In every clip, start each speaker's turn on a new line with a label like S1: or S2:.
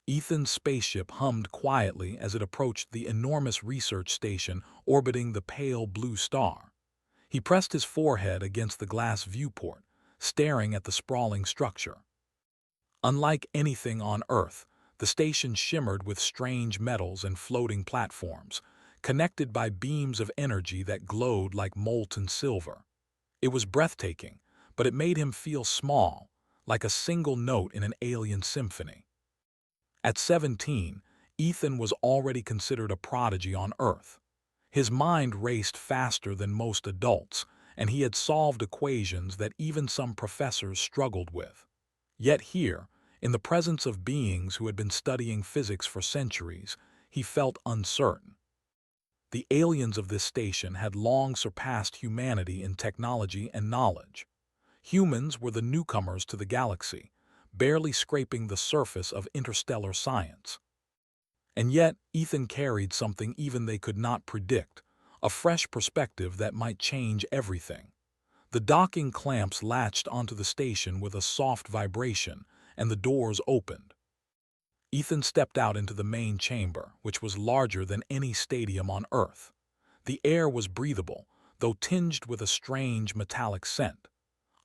S1: Ethan's spaceship hummed quietly as it approached the enormous research station orbiting the pale blue star. He pressed his forehead against the glass viewport, staring at the sprawling structure. Unlike anything on Earth, the station shimmered with strange metals and floating platforms, connected by beams of energy that glowed like molten silver. It was breathtaking, but it made him feel small, like a single note in an alien symphony. At 17, Ethan was already considered a prodigy on Earth. His mind raced faster than most adults, and he had solved equations that even some professors struggled with. Yet here, in the presence of beings who had been studying physics for centuries, he felt uncertain. The aliens of this station had long surpassed humanity in technology and knowledge. Humans were the newcomers to the galaxy, barely scraping the surface of interstellar science. And yet, Ethan carried something even they could not predict, a fresh perspective that might change everything. The docking clamps latched onto the station with a soft vibration, and the doors opened. Ethan stepped out into the main chamber, which was larger than any stadium on Earth. The air was breathable, though tinged with a strange metallic scent.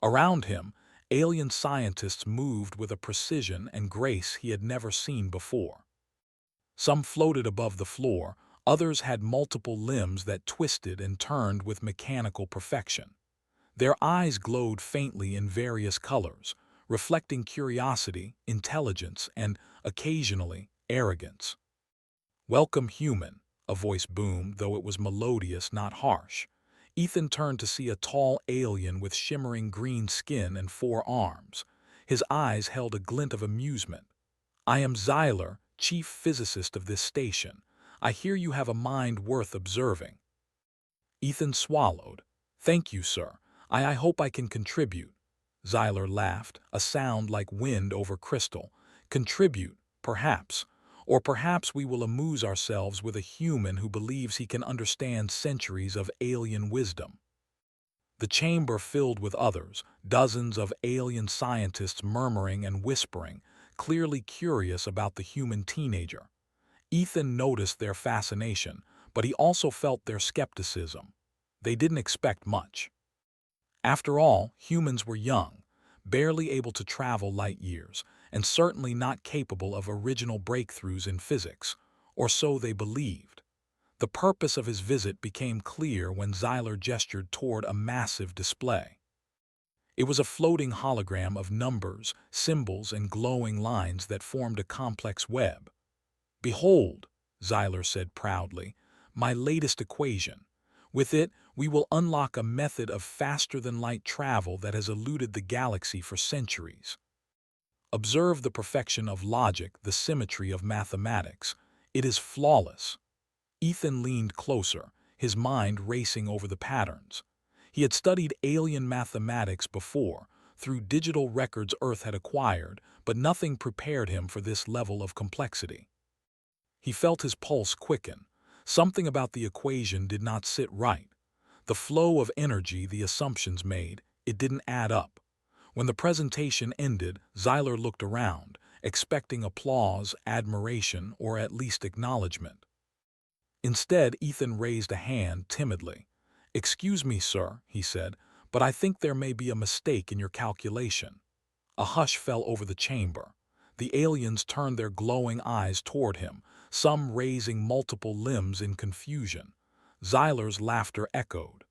S1: Around him, alien scientists moved with a precision and grace he had never seen before. Some floated above the floor, others had multiple limbs that twisted and turned with mechanical perfection. Their eyes glowed faintly in various colors, reflecting curiosity, intelligence, and, occasionally, arrogance. "Welcome, human," a voice boomed, though it was melodious, not harsh. Ethan turned to see a tall alien with shimmering green skin and 4 arms. His eyes held a glint of amusement. "I am Xyler, chief physicist of this station. I hear you have a mind worth observing." Ethan swallowed. "Thank you, sir. I hope I can contribute." Xyler laughed, a sound like wind over crystal. "Contribute, perhaps. Or perhaps we will amuse ourselves with a human who believes he can understand centuries of alien wisdom." The chamber filled with others, dozens of alien scientists murmuring and whispering, clearly curious about the human teenager. Ethan noticed their fascination, but he also felt their skepticism. They didn't expect much. After all, humans were young, barely able to travel light years, and certainly not capable of original breakthroughs in physics, or so they believed. The purpose of his visit became clear when Xyler gestured toward a massive display. It was a floating hologram of numbers, symbols, and glowing lines that formed a complex web. "Behold," Xyler said proudly, "my latest equation. With it, we will unlock a method of faster-than-light travel that has eluded the galaxy for centuries. Observe the perfection of logic, the symmetry of mathematics. It is flawless." Ethan leaned closer, his mind racing over the patterns. He had studied alien mathematics before, through digital records Earth had acquired, but nothing prepared him for this level of complexity. He felt his pulse quicken. Something about the equation did not sit right. The flow of energy the assumptions made, it didn't add up. When the presentation ended, Xyler looked around, expecting applause, admiration, or at least acknowledgement. Instead, Ethan raised a hand timidly. "Excuse me, sir," he said, "but I think there may be a mistake in your calculation." A hush fell over the chamber. The aliens turned their glowing eyes toward him, some raising multiple limbs in confusion. Xyler's laughter echoed.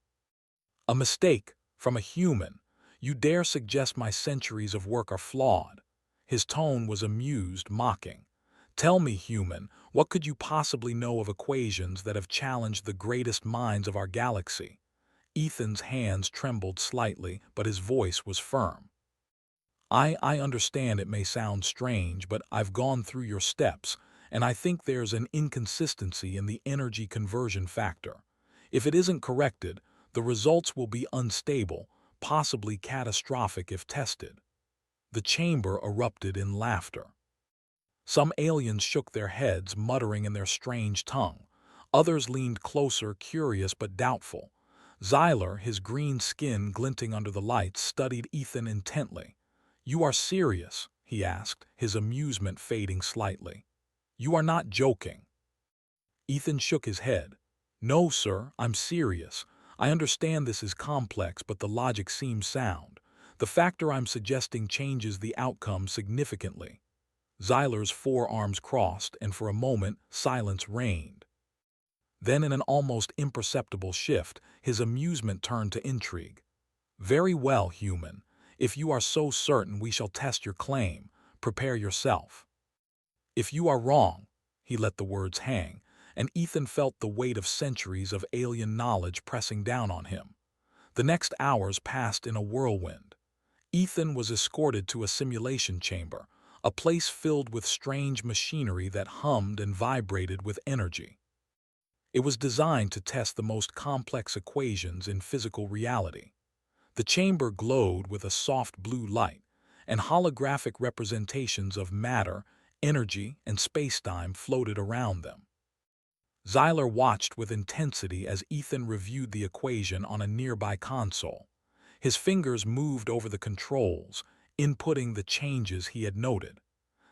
S1: "A mistake? From a human? You dare suggest my centuries of work are flawed?" His tone was amused, mocking. "Tell me, human, what could you possibly know of equations that have challenged the greatest minds of our galaxy?" Ethan's hands trembled slightly, but his voice was firm. I understand it may sound strange, but I've gone through your steps, and I think there's an inconsistency in the energy conversion factor. If it isn't corrected, the results will be unstable, possibly catastrophic if tested." The chamber erupted in laughter. Some aliens shook their heads, muttering in their strange tongue. Others leaned closer, curious but doubtful. Xyler, his green skin glinting under the lights, studied Ethan intently. "You are serious," he asked, his amusement fading slightly. "You are not joking." Ethan shook his head. "No, sir, I'm serious. I understand this is complex, but the logic seems sound. The factor I'm suggesting changes the outcome significantly." Zyler's forearms crossed, and for a moment, silence reigned. Then, in an almost imperceptible shift, his amusement turned to intrigue. "Very well, human. If you are so certain, we shall test your claim. Prepare yourself." "If you are wrong," he let the words hang, and Ethan felt the weight of centuries of alien knowledge pressing down on him. The next hours passed in a whirlwind. Ethan was escorted to a simulation chamber, a place filled with strange machinery that hummed and vibrated with energy. It was designed to test the most complex equations in physical reality. The chamber glowed with a soft blue light, and holographic representations of matter, energy, and spacetime floated around them. Zyler watched with intensity as Ethan reviewed the equation on a nearby console. His fingers moved over the controls, inputting the changes he had noted.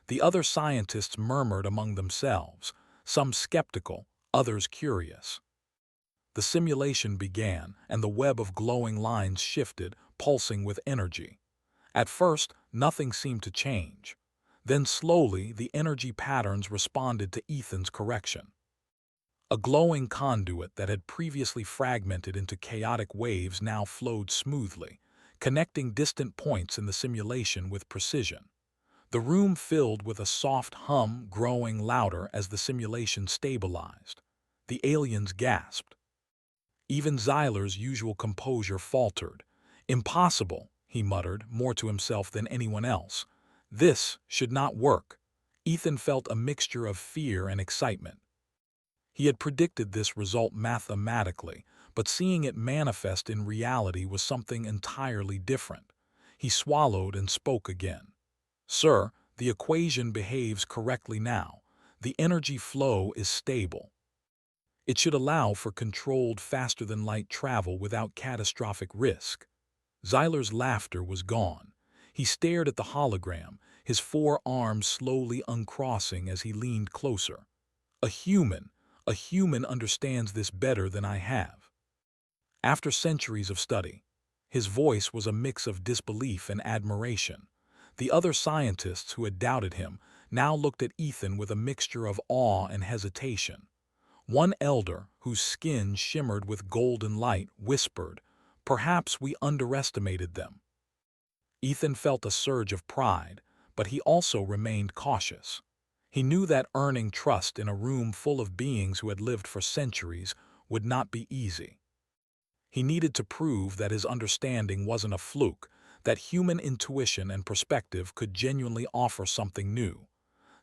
S1: The other scientists murmured among themselves, some skeptical, others curious. The simulation began, and the web of glowing lines shifted, pulsing with energy. At first, nothing seemed to change. Then slowly, the energy patterns responded to Ethan's correction. A glowing conduit that had previously fragmented into chaotic waves now flowed smoothly, connecting distant points in the simulation with precision. The room filled with a soft hum, growing louder as the simulation stabilized. The aliens gasped. Even Zyler's usual composure faltered. "Impossible," he muttered, more to himself than anyone else. "This should not work." Ethan felt a mixture of fear and excitement. He had predicted this result mathematically, but seeing it manifest in reality was something entirely different. He swallowed and spoke again. "Sir, the equation behaves correctly now. The energy flow is stable. It should allow for controlled faster-than-light travel without catastrophic risk." Zyler's laughter was gone. He stared at the hologram, his forearms slowly uncrossing as he leaned closer. A human understands this better than I have." After centuries of study, his voice was a mix of disbelief and admiration. The other scientists who had doubted him now looked at Ethan with a mixture of awe and hesitation. One elder, whose skin shimmered with golden light, whispered, "Perhaps we underestimated them." Ethan felt a surge of pride, but he also remained cautious. He knew that earning trust in a room full of beings who had lived for centuries would not be easy. He needed to prove that his understanding wasn't a fluke, that human intuition and perspective could genuinely offer something new.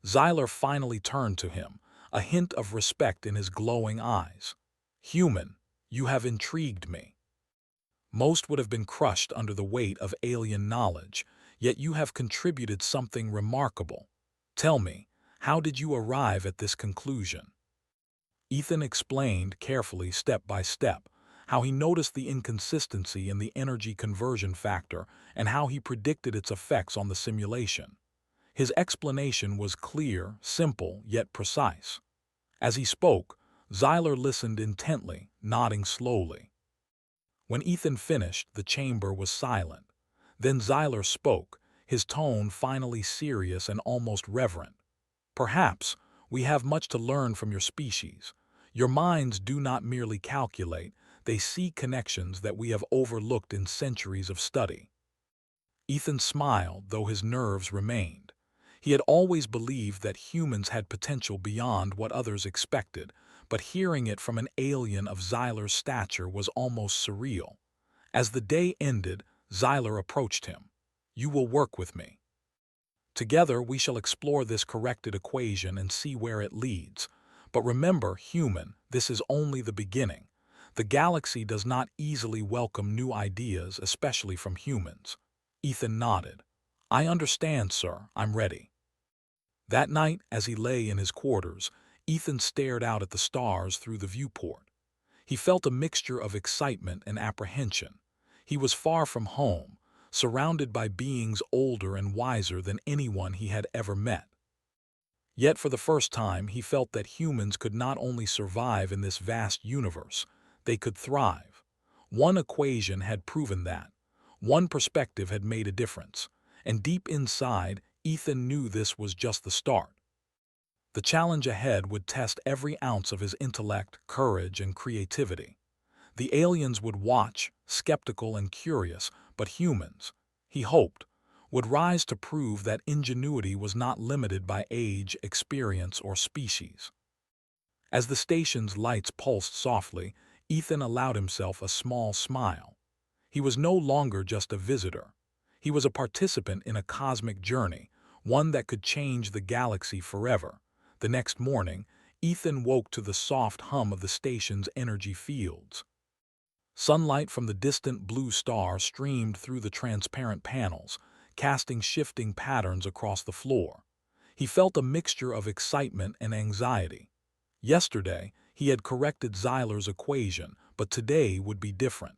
S1: Zyler finally turned to him, a hint of respect in his glowing eyes. "Human, you have intrigued me. Most would have been crushed under the weight of alien knowledge, yet you have contributed something remarkable. Tell me, how did you arrive at this conclusion?" Ethan explained carefully, step by step, how he noticed the inconsistency in the energy conversion factor and how he predicted its effects on the simulation. His explanation was clear, simple, yet precise. As he spoke, Zyler listened intently, nodding slowly. When Ethan finished, the chamber was silent. Then Zyler spoke, his tone finally serious and almost reverent. "Perhaps we have much to learn from your species. Your minds do not merely calculate, they see connections that we have overlooked in centuries of study." Ethan smiled, though his nerves remained. He had always believed that humans had potential beyond what others expected, but hearing it from an alien of Zyler's stature was almost surreal. As the day ended, Zyler approached him. "You will work with me. Together we shall explore this corrected equation and see where it leads. But remember, human, this is only the beginning. The galaxy does not easily welcome new ideas, especially from humans." Ethan nodded. "I understand, sir. I'm ready." That night, as he lay in his quarters, Ethan stared out at the stars through the viewport. He felt a mixture of excitement and apprehension. He was far from home, surrounded by beings older and wiser than anyone he had ever met. Yet for the first time he felt that humans could not only survive in this vast universe, they could thrive. One equation had proven that. One perspective had made a difference. And deep inside, Ethan knew this was just the start. The challenge ahead would test every ounce of his intellect, courage, and creativity. The aliens would watch, skeptical and curious, but humans, he hoped, would rise to prove that ingenuity was not limited by age, experience, or species. As the station's lights pulsed softly, Ethan allowed himself a small smile. He was no longer just a visitor. He was a participant in a cosmic journey, one that could change the galaxy forever. The next morning, Ethan woke to the soft hum of the station's energy fields. Sunlight from the distant blue star streamed through the transparent panels, casting shifting patterns across the floor. He felt a mixture of excitement and anxiety. Yesterday, he had corrected Xyler's equation, but today would be different.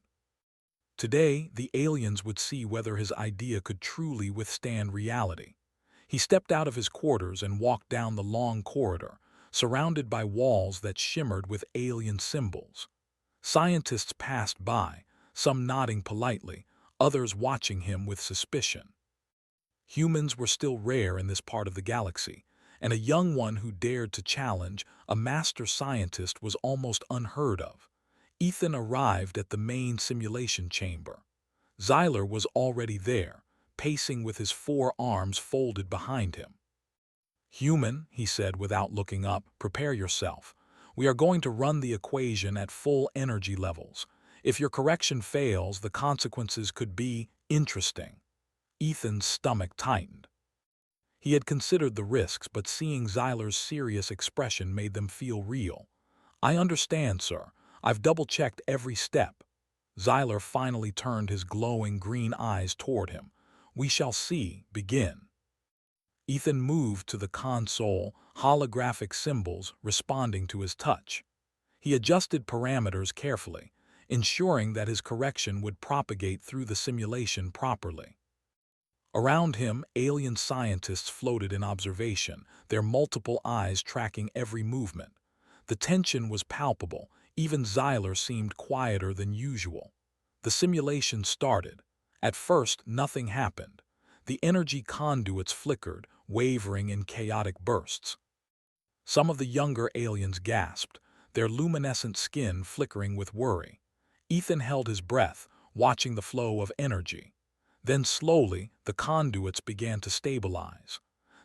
S1: Today, the aliens would see whether his idea could truly withstand reality. He stepped out of his quarters and walked down the long corridor, surrounded by walls that shimmered with alien symbols. Scientists passed by, some nodding politely, others watching him with suspicion. Humans were still rare in this part of the galaxy, and a young one who dared to challenge a master scientist was almost unheard of. Ethan arrived at the main simulation chamber. Xyler was already there, pacing with his 4 arms folded behind him. "Human," he said without looking up, "prepare yourself. We are going to run the equation at full energy levels. If your correction fails, the consequences could be interesting." Ethan's stomach tightened. He had considered the risks, but seeing Xyler's serious expression made them feel real. "I understand, sir. I've double-checked every step." Xyler finally turned his glowing green eyes toward him. "We shall see. Begin." Ethan moved to the console, holographic symbols responding to his touch. He adjusted parameters carefully, ensuring that his correction would propagate through the simulation properly. Around him, alien scientists floated in observation, their multiple eyes tracking every movement. The tension was palpable. Even Xyler seemed quieter than usual. The simulation started. At first, nothing happened. The energy conduits flickered, wavering in chaotic bursts. Some of the younger aliens gasped, their luminescent skin flickering with worry. Ethan held his breath, watching the flow of energy. Then slowly, the conduits began to stabilize.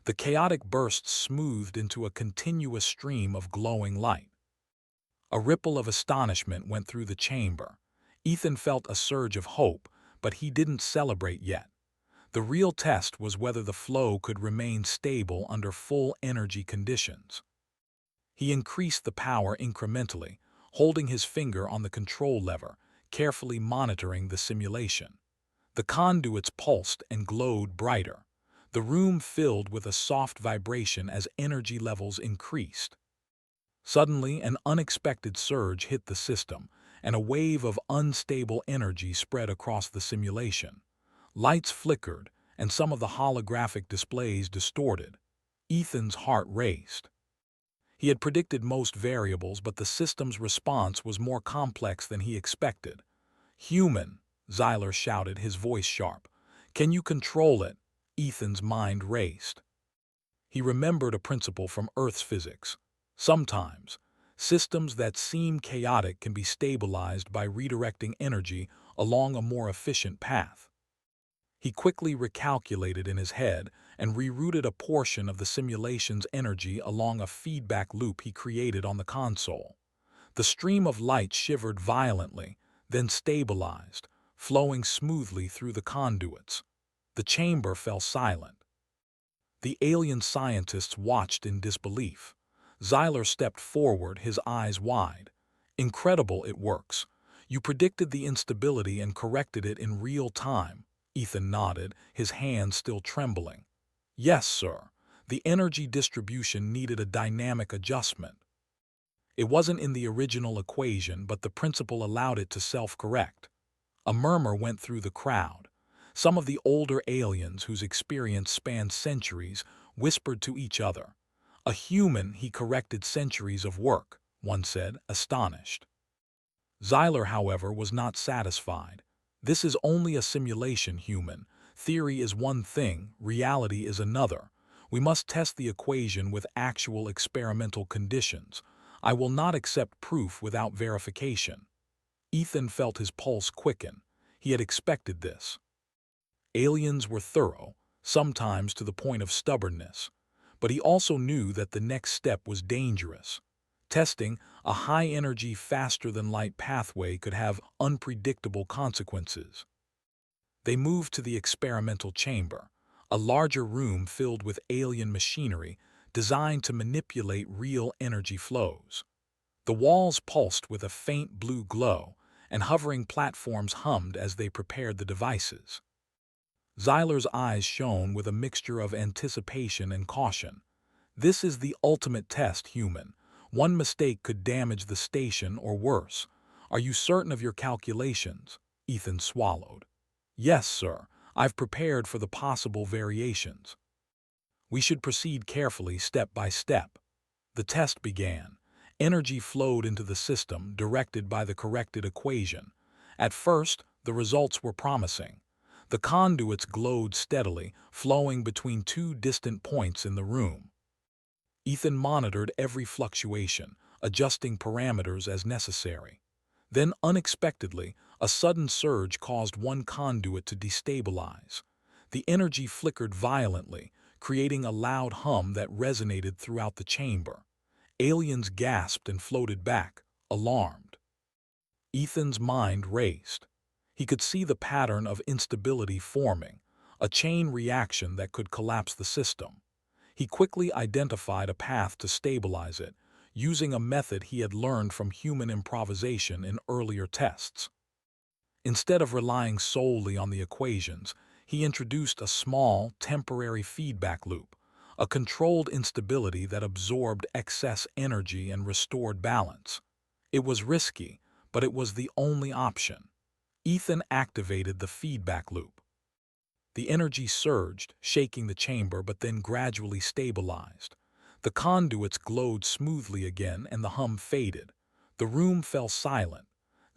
S1: The chaotic bursts smoothed into a continuous stream of glowing light. A ripple of astonishment went through the chamber. Ethan felt a surge of hope, but he didn't celebrate yet. The real test was whether the flow could remain stable under full energy conditions. He increased the power incrementally, holding his finger on the control lever, carefully monitoring the simulation. The conduits pulsed and glowed brighter. The room filled with a soft vibration as energy levels increased. Suddenly, an unexpected surge hit the system, and a wave of unstable energy spread across the simulation. Lights flickered, and some of the holographic displays distorted. Ethan's heart raced. He had predicted most variables, but the system's response was more complex than he expected. "Human," Xyler shouted, his voice sharp. "Can you control it?" Ethan's mind raced. He remembered a principle from Earth's physics. Sometimes, systems that seem chaotic can be stabilized by redirecting energy along a more efficient path. He quickly recalculated in his head and rerouted a portion of the simulation's energy along a feedback loop he created on the console. The stream of light shivered violently, then stabilized, flowing smoothly through the conduits. The chamber fell silent. The alien scientists watched in disbelief. Xyler stepped forward, his eyes wide. "Incredible, it works. You predicted the instability and corrected it in real time." Ethan nodded, his hands still trembling. "Yes, sir. The energy distribution needed a dynamic adjustment. It wasn't in the original equation, but the principle allowed it to self-correct." A murmur went through the crowd. Some of the older aliens whose experience spanned centuries whispered to each other. A human, he corrected centuries of work, one said, astonished. Xyler, however, was not satisfied. This is only a simulation, human. Theory is one thing, reality is another. We must test the equation with actual experimental conditions. I will not accept proof without verification. Ethan felt his pulse quicken. He had expected this. Aliens were thorough, sometimes to the point of stubbornness. But he also knew that the next step was dangerous. Testing a high-energy, faster-than-light pathway could have unpredictable consequences. They moved to the experimental chamber, a larger room filled with alien machinery designed to manipulate real energy flows. The walls pulsed with a faint blue glow, and hovering platforms hummed as they prepared the devices. Xyler's eyes shone with a mixture of anticipation and caution. This is the ultimate test, human. One mistake could damage the station or worse. Are you certain of your calculations? Ethan swallowed. Yes, sir. I've prepared for the possible variations. We should proceed carefully, step by step. The test began. Energy flowed into the system, directed by the corrected equation. At first, the results were promising. The conduits glowed steadily, flowing between two distant points in the room. Ethan monitored every fluctuation, adjusting parameters as necessary. Then, unexpectedly, a sudden surge caused one conduit to destabilize. The energy flickered violently, creating a loud hum that resonated throughout the chamber. Aliens gasped and floated back, alarmed. Ethan's mind raced. He could see the pattern of instability forming, a chain reaction that could collapse the system. He quickly identified a path to stabilize it, using a method he had learned from human improvisation in earlier tests. Instead of relying solely on the equations, he introduced a small, temporary feedback loop, a controlled instability that absorbed excess energy and restored balance. It was risky, but it was the only option. Ethan activated the feedback loop. The energy surged, shaking the chamber, but then gradually stabilized. The conduits glowed smoothly again and the hum faded. The room fell silent.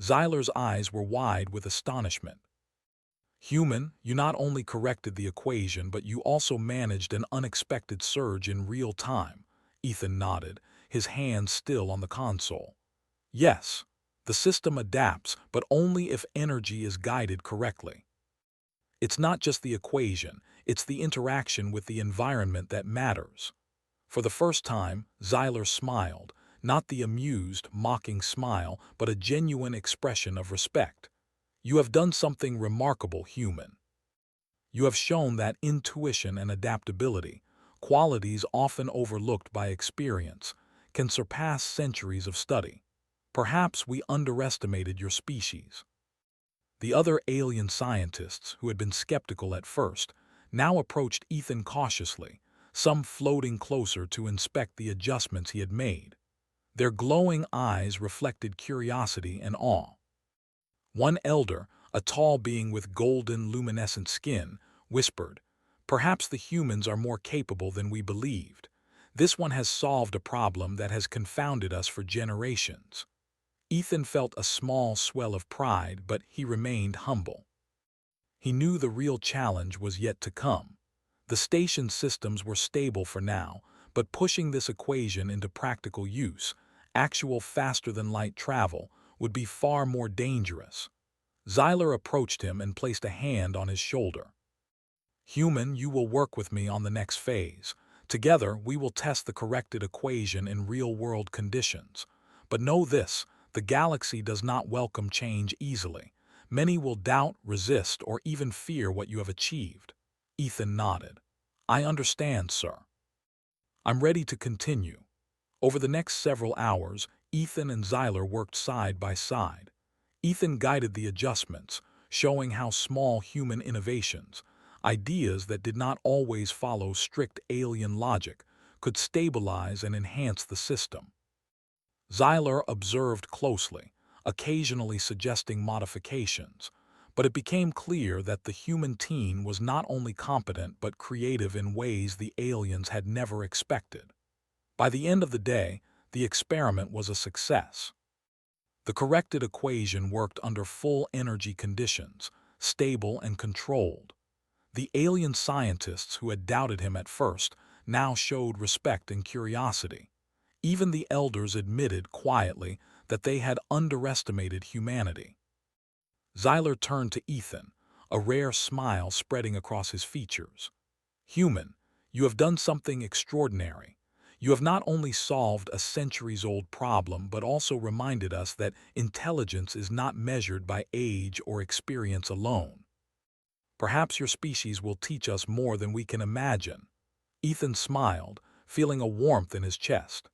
S1: Xyler's eyes were wide with astonishment. Human, you not only corrected the equation, but you also managed an unexpected surge in real time. Ethan nodded, his hands still on the console. Yes, the system adapts, but only if energy is guided correctly. It's not just the equation, it's the interaction with the environment that matters. For the first time, Xyler smiled, not the amused, mocking smile, but a genuine expression of respect. You have done something remarkable, human. You have shown that intuition and adaptability, qualities often overlooked by experience, can surpass centuries of study. Perhaps we underestimated your species. The other alien scientists, who had been skeptical at first, now approached Ethan cautiously, some floating closer to inspect the adjustments he had made. Their glowing eyes reflected curiosity and awe. One elder, a tall being with golden, luminescent skin, whispered, "Perhaps the humans are more capable than we believed. This one has solved a problem that has confounded us for generations." Ethan felt a small swell of pride, but he remained humble. He knew the real challenge was yet to come. The station systems were stable for now, but pushing this equation into practical use, actual faster-than-light travel, would be far more dangerous. Xyler approached him and placed a hand on his shoulder. "Human, you will work with me on the next phase. Together, we will test the corrected equation in real-world conditions. But know this, the galaxy does not welcome change easily. Many will doubt, resist, or even fear what you have achieved." Ethan nodded. "I understand, sir. I'm ready to continue." Over the next several hours, Ethan and Xyler worked side by side. Ethan guided the adjustments, showing how small human innovations, ideas that did not always follow strict alien logic, could stabilize and enhance the system. Xyler observed closely, occasionally suggesting modifications, But it became clear that the human team was not only competent but creative in ways the aliens had never expected. By the end of the day, the experiment was a success. The corrected equation worked under full energy conditions, stable and controlled. The alien scientists who had doubted him at first now showed respect and curiosity. Even the elders admitted quietly that they had underestimated humanity. Xyler turned to Ethan, a rare smile spreading across his features. "Human, you have done something extraordinary. You have not only solved a centuries-old problem but also reminded us that intelligence is not measured by age or experience alone. Perhaps your species will teach us more than we can imagine." Ethan smiled, feeling a warmth in his chest.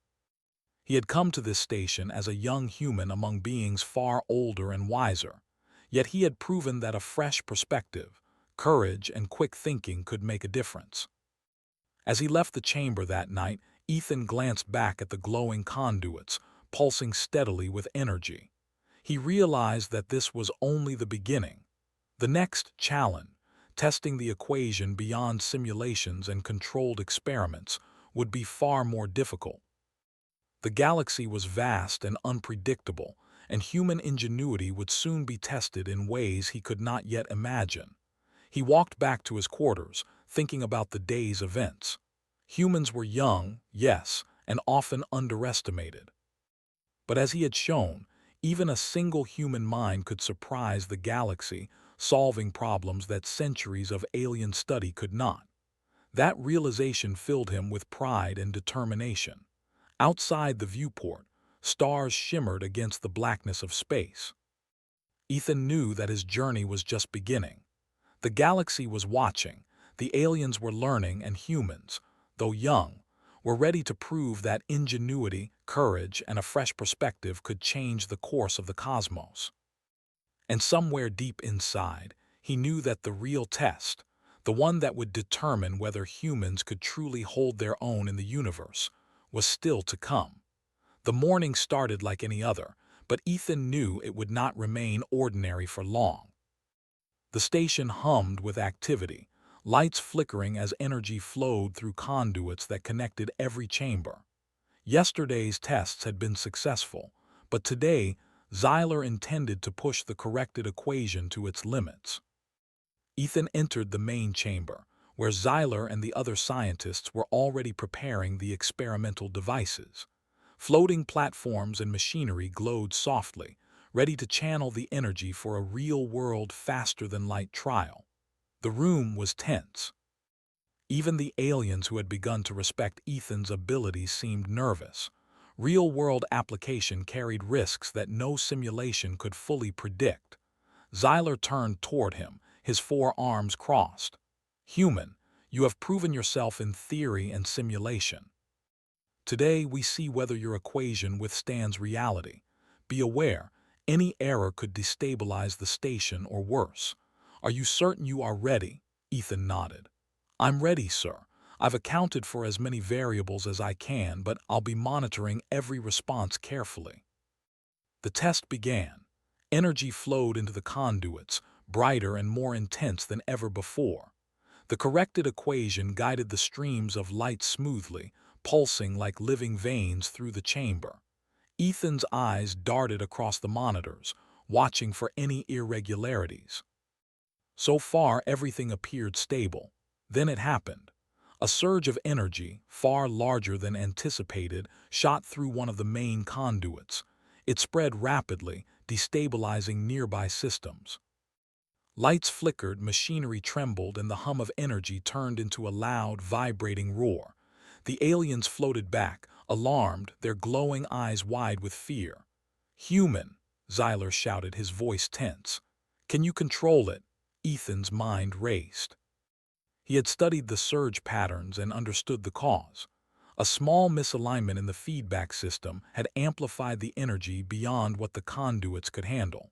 S1: He had come to this station as a young human among beings far older and wiser, yet he had proven that a fresh perspective, courage, and quick thinking could make a difference. As he left the chamber that night, Ethan glanced back at the glowing conduits, pulsing steadily with energy. He realized that this was only the beginning. The next challenge, testing the equation beyond simulations and controlled experiments, would be far more difficult. The galaxy was vast and unpredictable, and human ingenuity would soon be tested in ways he could not yet imagine. He walked back to his quarters, thinking about the day's events. Humans were young, yes, and often underestimated. But as he had shown, even a single human mind could surprise the galaxy, solving problems that centuries of alien study could not. That realization filled him with pride and determination. Outside the viewport, stars shimmered against the blackness of space. Ethan knew that his journey was just beginning. The galaxy was watching, the aliens were learning, and humans, though young, were ready to prove that ingenuity, courage, and a fresh perspective could change the course of the cosmos. And somewhere deep inside, he knew that the real test, the one that would determine whether humans could truly hold their own in the universe, was still to come. The morning started like any other, but Ethan knew it would not remain ordinary for long. The station hummed with activity, lights flickering as energy flowed through conduits that connected every chamber. Yesterday's tests had been successful, but today Xyler intended to push the corrected equation to its limits. Ethan entered the main chamber, where Xyler and the other scientists were already preparing the experimental devices. Floating platforms and machinery glowed softly, ready to channel the energy for a real-world faster-than-light trial. The room was tense. Even the aliens who had begun to respect Ethan's abilities seemed nervous. Real-world application carried risks that no simulation could fully predict. Xyler turned toward him, his four arms crossed. "Human, you have proven yourself in theory and simulation. Today we see whether your equation withstands reality. Be aware, any error could destabilize the station or worse. Are you certain you are ready?" Ethan nodded. "I'm ready, sir. I've accounted for as many variables as I can, but I'll be monitoring every response carefully." The test began. Energy flowed into the conduits, brighter and more intense than ever before. The corrected equation guided the streams of light smoothly, pulsing like living veins through the chamber. Ethan's eyes darted across the monitors, watching for any irregularities. So far, everything appeared stable. Then it happened. A surge of energy, far larger than anticipated, shot through one of the main conduits. It spread rapidly, destabilizing nearby systems. Lights flickered, machinery trembled, and the hum of energy turned into a loud, vibrating roar. The aliens floated back, alarmed, their glowing eyes wide with fear. "Human," Xyler shouted, his voice tense. "Can you control it?" Ethan's mind raced. He had studied the surge patterns and understood the cause. A small misalignment in the feedback system had amplified the energy beyond what the conduits could handle.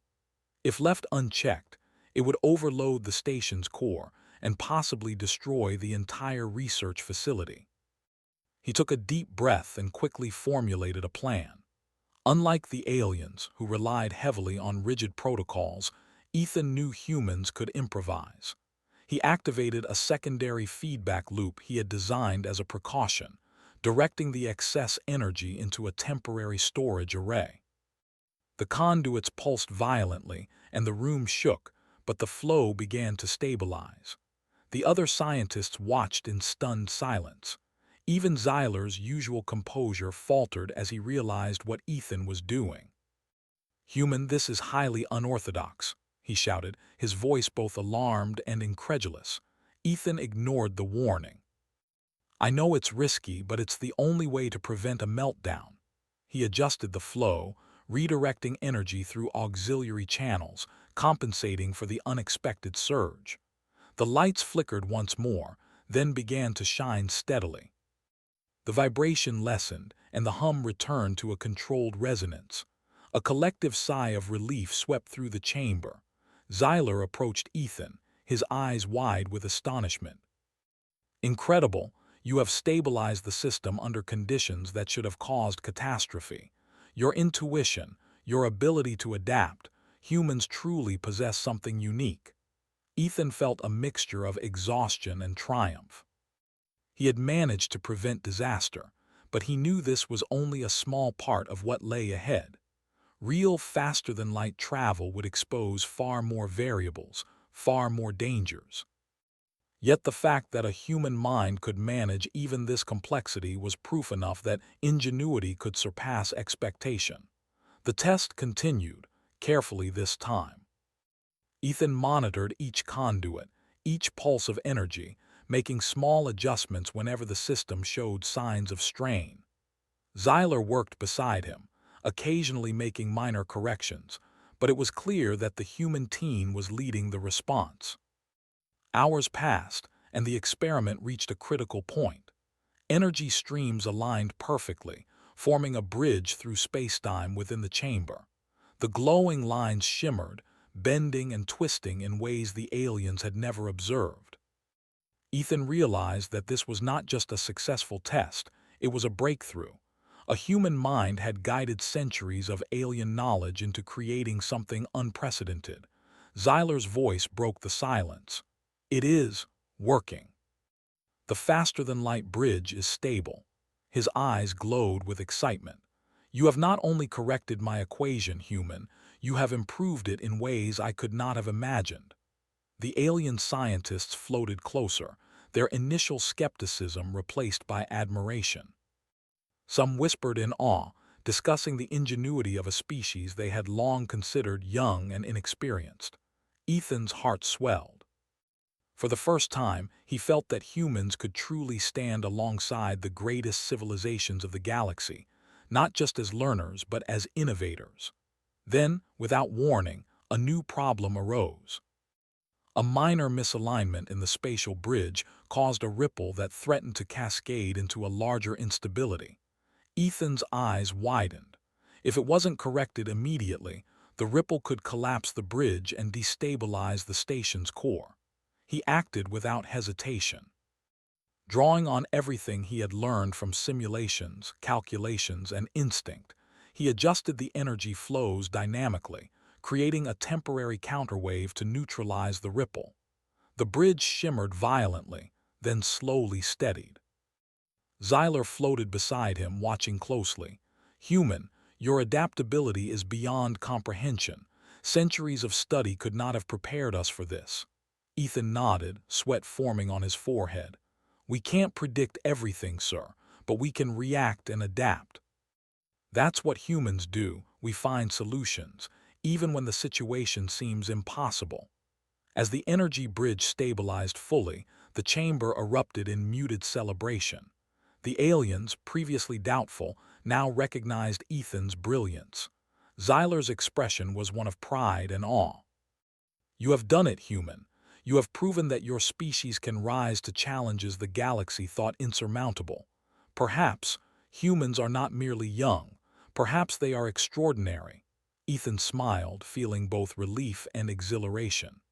S1: If left unchecked, it would overload the station's core and possibly destroy the entire research facility. He took a deep breath and quickly formulated a plan. Unlike the aliens, who relied heavily on rigid protocols, Ethan knew humans could improvise. He activated a secondary feedback loop he had designed as a precaution, directing the excess energy into a temporary storage array. The conduits pulsed violently, and the room shook, but the flow began to stabilize. The other scientists watched in stunned silence. Even Zyler's usual composure faltered as he realized what Ethan was doing. "Human, this is highly unorthodox," he shouted, his voice both alarmed and incredulous. Ethan ignored the warning. "I know it's risky, but it's the only way to prevent a meltdown." He adjusted the flow, redirecting energy through auxiliary channels, compensating for the unexpected surge. The lights flickered once more, then began to shine steadily. The vibration lessened, and the hum returned to a controlled resonance. A collective sigh of relief swept through the chamber. Zyler approached Ethan, his eyes wide with astonishment. "Incredible, you have stabilized the system under conditions that should have caused catastrophe. Your intuition, your ability to adapt, humans truly possess something unique." Ethan felt a mixture of exhaustion and triumph. He had managed to prevent disaster, but he knew this was only a small part of what lay ahead. Real faster-than-light travel would expose far more variables, far more dangers. Yet the fact that a human mind could manage even this complexity was proof enough that ingenuity could surpass expectation. The test continued, carefully this time. Ethan monitored each conduit, each pulse of energy, making small adjustments whenever the system showed signs of strain. Zyler worked beside him, occasionally making minor corrections, but it was clear that the human team was leading the response. Hours passed, and the experiment reached a critical point. Energy streams aligned perfectly, forming a bridge through spacetime within the chamber. The glowing lines shimmered, bending and twisting in ways the aliens had never observed. Ethan realized that this was not just a successful test, it was a breakthrough. A human mind had guided centuries of alien knowledge into creating something unprecedented. Zyler's voice broke the silence. "It is working. The faster-than-light bridge is stable." His eyes glowed with excitement. "You have not only corrected my equation, human, you have improved it in ways I could not have imagined." The alien scientists floated closer, their initial skepticism replaced by admiration. Some whispered in awe, discussing the ingenuity of a species they had long considered young and inexperienced. Ethan's heart swelled. For the first time, he felt that humans could truly stand alongside the greatest civilizations of the galaxy, not just as learners but as innovators. Then, without warning, a new problem arose. A minor misalignment in the spatial bridge caused a ripple that threatened to cascade into a larger instability. Ethan's eyes widened. If it wasn't corrected immediately, the ripple could collapse the bridge and destabilize the station's core. He acted without hesitation. Drawing on everything he had learned from simulations, calculations, and instinct, he adjusted the energy flows dynamically, creating a temporary counterwave to neutralize the ripple. The bridge shimmered violently, then slowly steadied. Zyler floated beside him, watching closely. "Human, your adaptability is beyond comprehension. Centuries of study could not have prepared us for this." Ethan nodded, sweat forming on his forehead. "We can't predict everything, sir, but we can react and adapt. That's what humans do, we find solutions, even when the situation seems impossible." As the energy bridge stabilized fully, the chamber erupted in muted celebration. The aliens, previously doubtful, now recognized Ethan's brilliance. Zyler's expression was one of pride and awe. "You have done it, human. You have proven that your species can rise to challenges the galaxy thought insurmountable. Perhaps humans are not merely young. Perhaps they are extraordinary." Ethan smiled, feeling both relief and exhilaration.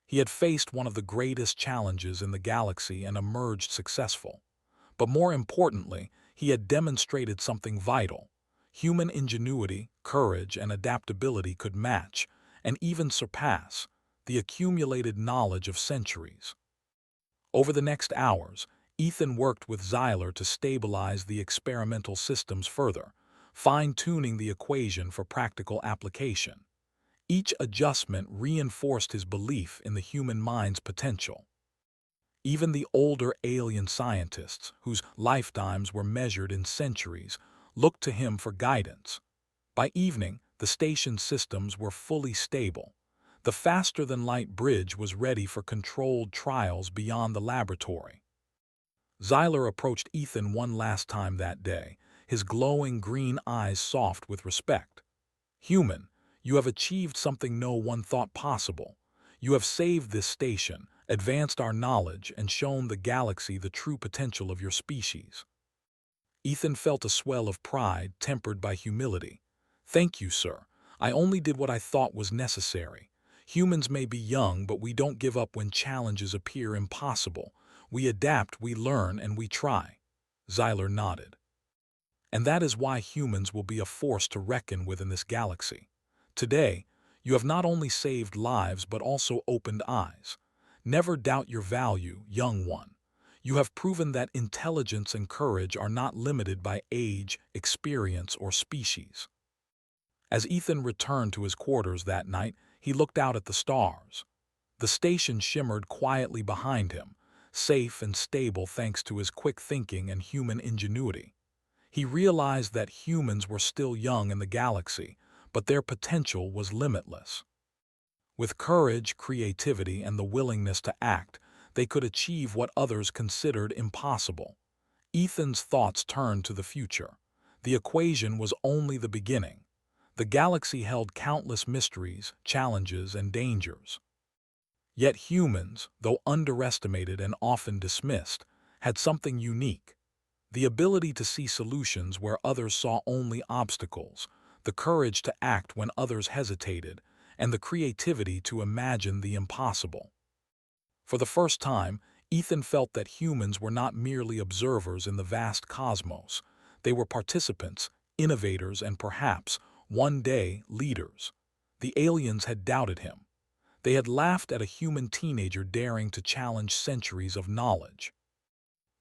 S1: He had faced one of the greatest challenges in the galaxy and emerged successful. But more importantly, he had demonstrated something vital. Human ingenuity, courage, and adaptability could match, and even surpass the accumulated knowledge of centuries. Over the next hours, Ethan worked with Xyler to stabilize the experimental systems further, fine-tuning the equation for practical application. Each adjustment reinforced his belief in the human mind's potential. Even the older alien scientists, whose lifetimes were measured in centuries, looked to him for guidance. By evening, the station's systems were fully stable. The faster-than-light bridge was ready for controlled trials beyond the laboratory. Xyler approached Ethan one last time that day, his glowing green eyes soft with respect. "Human, you have achieved something no one thought possible. You have saved this station, advanced our knowledge, and shown the galaxy the true potential of your species." Ethan felt a swell of pride tempered by humility. "Thank you, sir. I only did what I thought was necessary. Humans may be young, but we don't give up when challenges appear impossible. We adapt, we learn, and we try." Xyler nodded. "And that is why humans will be a force to reckon with in this galaxy. Today, you have not only saved lives but also opened eyes. Never doubt your value, young one. You have proven that intelligence and courage are not limited by age, experience, or species." As Ethan returned to his quarters that night, he looked out at the stars. The station shimmered quietly behind him, safe and stable thanks to his quick thinking and human ingenuity. He realized that humans were still young in the galaxy, but their potential was limitless. With courage, creativity, and the willingness to act, they could achieve what others considered impossible. Ethan's thoughts turned to the future. The equation was only the beginning. The galaxy held countless mysteries, challenges, and dangers. Yet humans, though underestimated and often dismissed, had something unique. The ability to see solutions where others saw only obstacles, the courage to act when others hesitated, and the creativity to imagine the impossible. For the first time, Ethan felt that humans were not merely observers in the vast cosmos. They were participants, innovators, and perhaps, one day, leaders. The aliens had doubted him. They had laughed at a human teenager daring to challenge centuries of knowledge.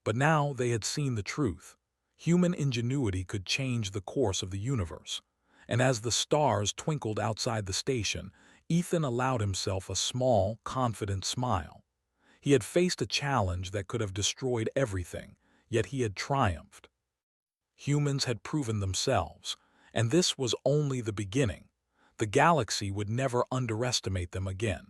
S1: But now they had seen the truth. Human ingenuity could change the course of the universe. And as the stars twinkled outside the station, Ethan allowed himself a small, confident smile. He had faced a challenge that could have destroyed everything, yet he had triumphed. Humans had proven themselves, and this was only the beginning. The galaxy would never underestimate them again.